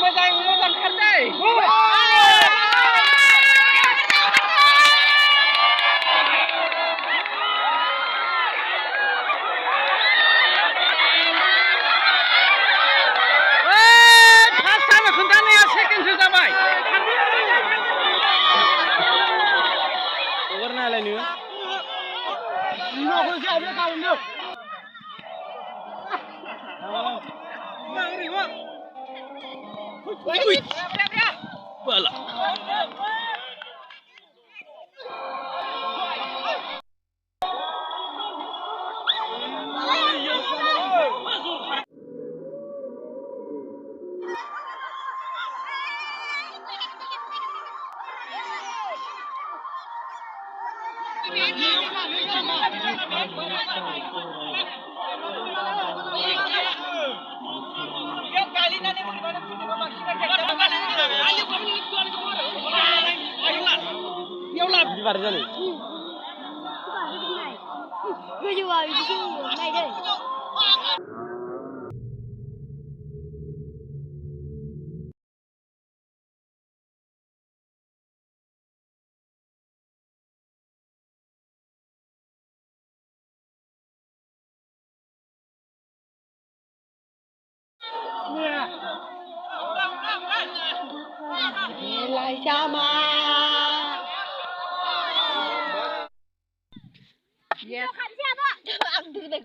मोजां खारदै Bala. Var jadi. Gue juga di sini, naik deh. Nilai sama. Yes. Ăn từ này.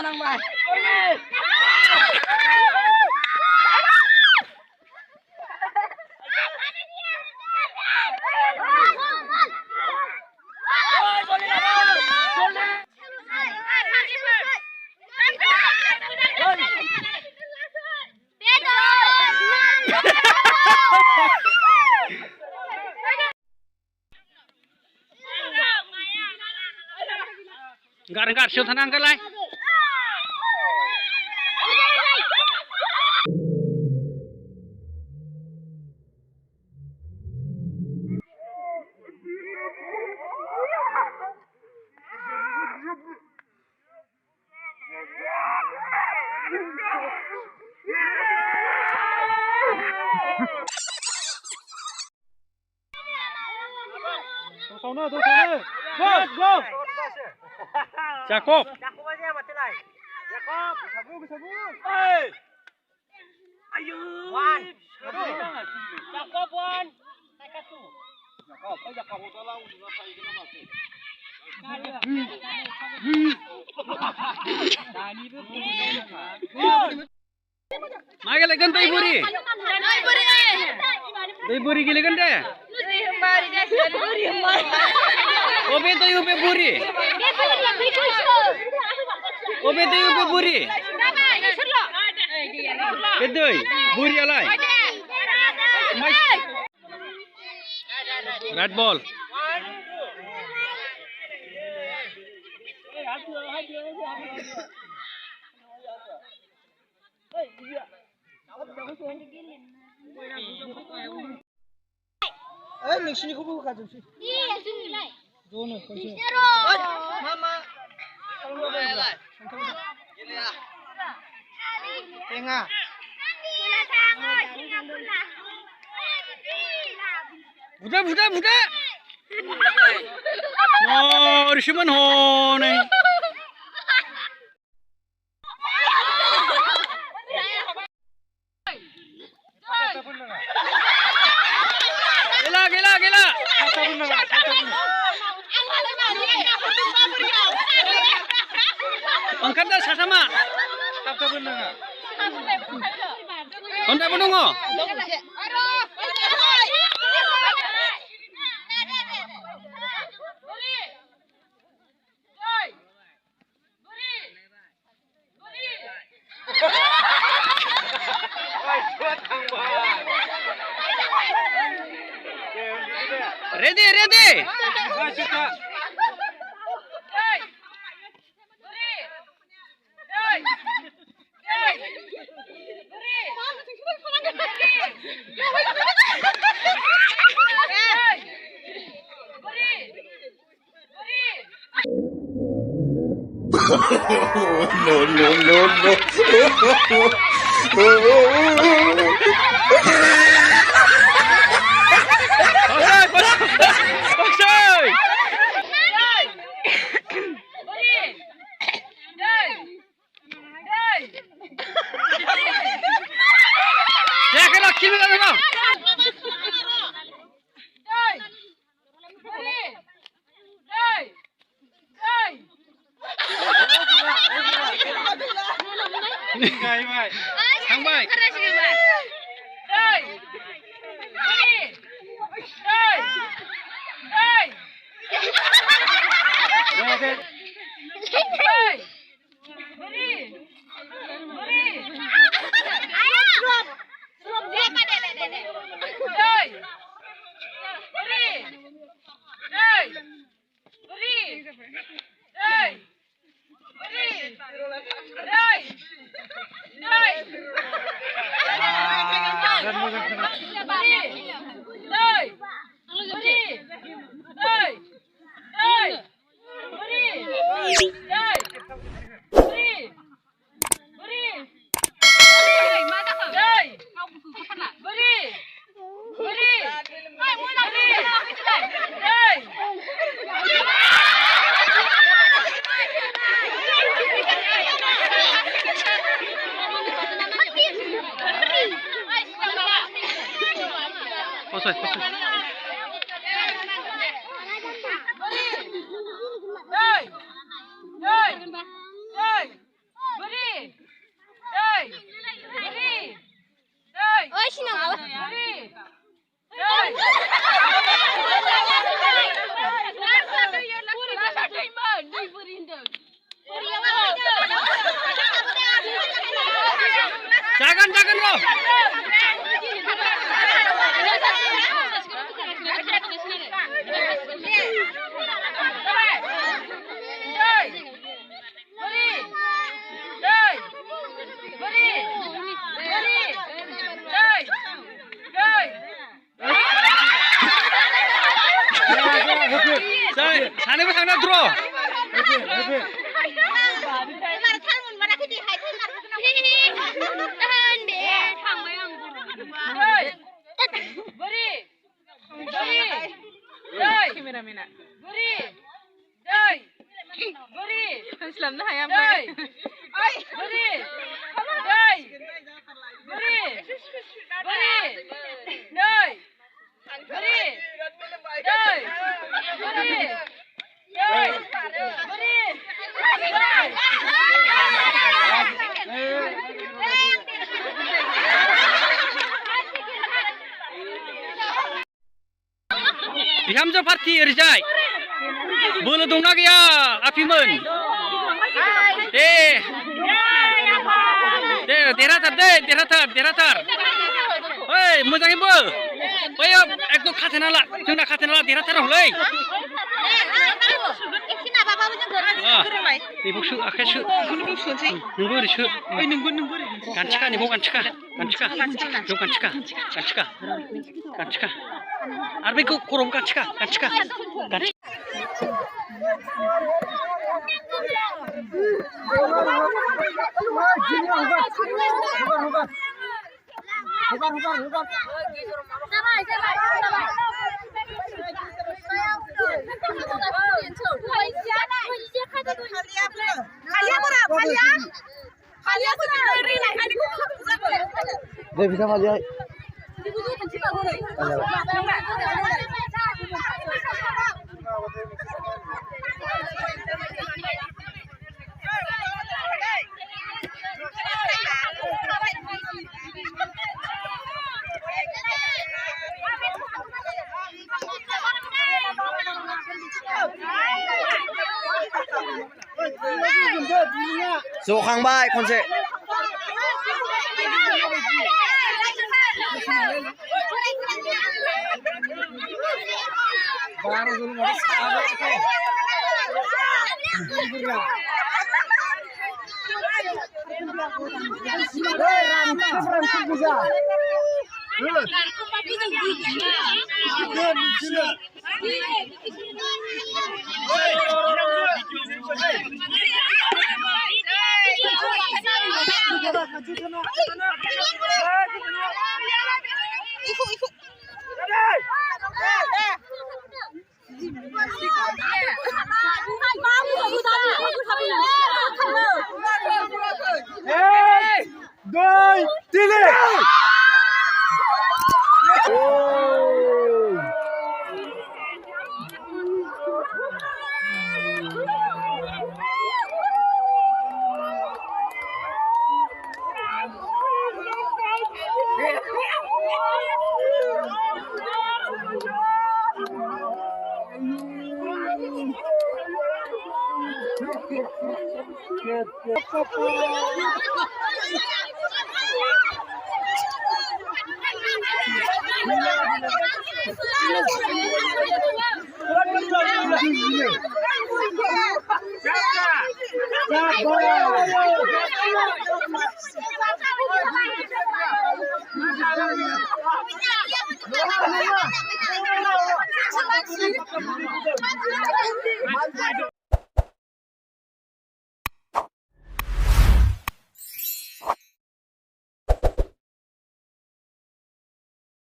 Nang bài. Enggak siut tenang kan lai. Sana. Go. Jakob. Jakob aja mati lai. Jakob, sabun. Hey. Ayo. Wan. Jakob Wan. Naik tu. Jakob tolong ngapa ini mati. Dani tu. Maga legan tai buri. Tai buri gile kan deh. Obe to yupe buri. Obe to yupe buri. Bedoi buri alai. Red ball. नोंसिनिखौबो होखाजोबसै ज'नो खनसे मा टेङा Buda. Oh, di sini nih. Gila. Angkat dah sama. Onta pun dong. Ready. Ya kalau kimi kan bang. Sampai. Posoi. Jangan bro. Sana ba sana draw. Bihamza parti Rizai. Bola dongna gaya apiman. Deratar. Hei, mojangi bol. Bayo ekdom khatena la. Jona khatena la deratar holai. Ibu su akhir su. Nunggu su. Nunggu. Ganchika nih, mau ganchika. Ganchika. Arbi ko korom ganchika. Hubar. bisa maju. Sukang bay konse. Baru dulu mau sabar itu. Doi, tiga.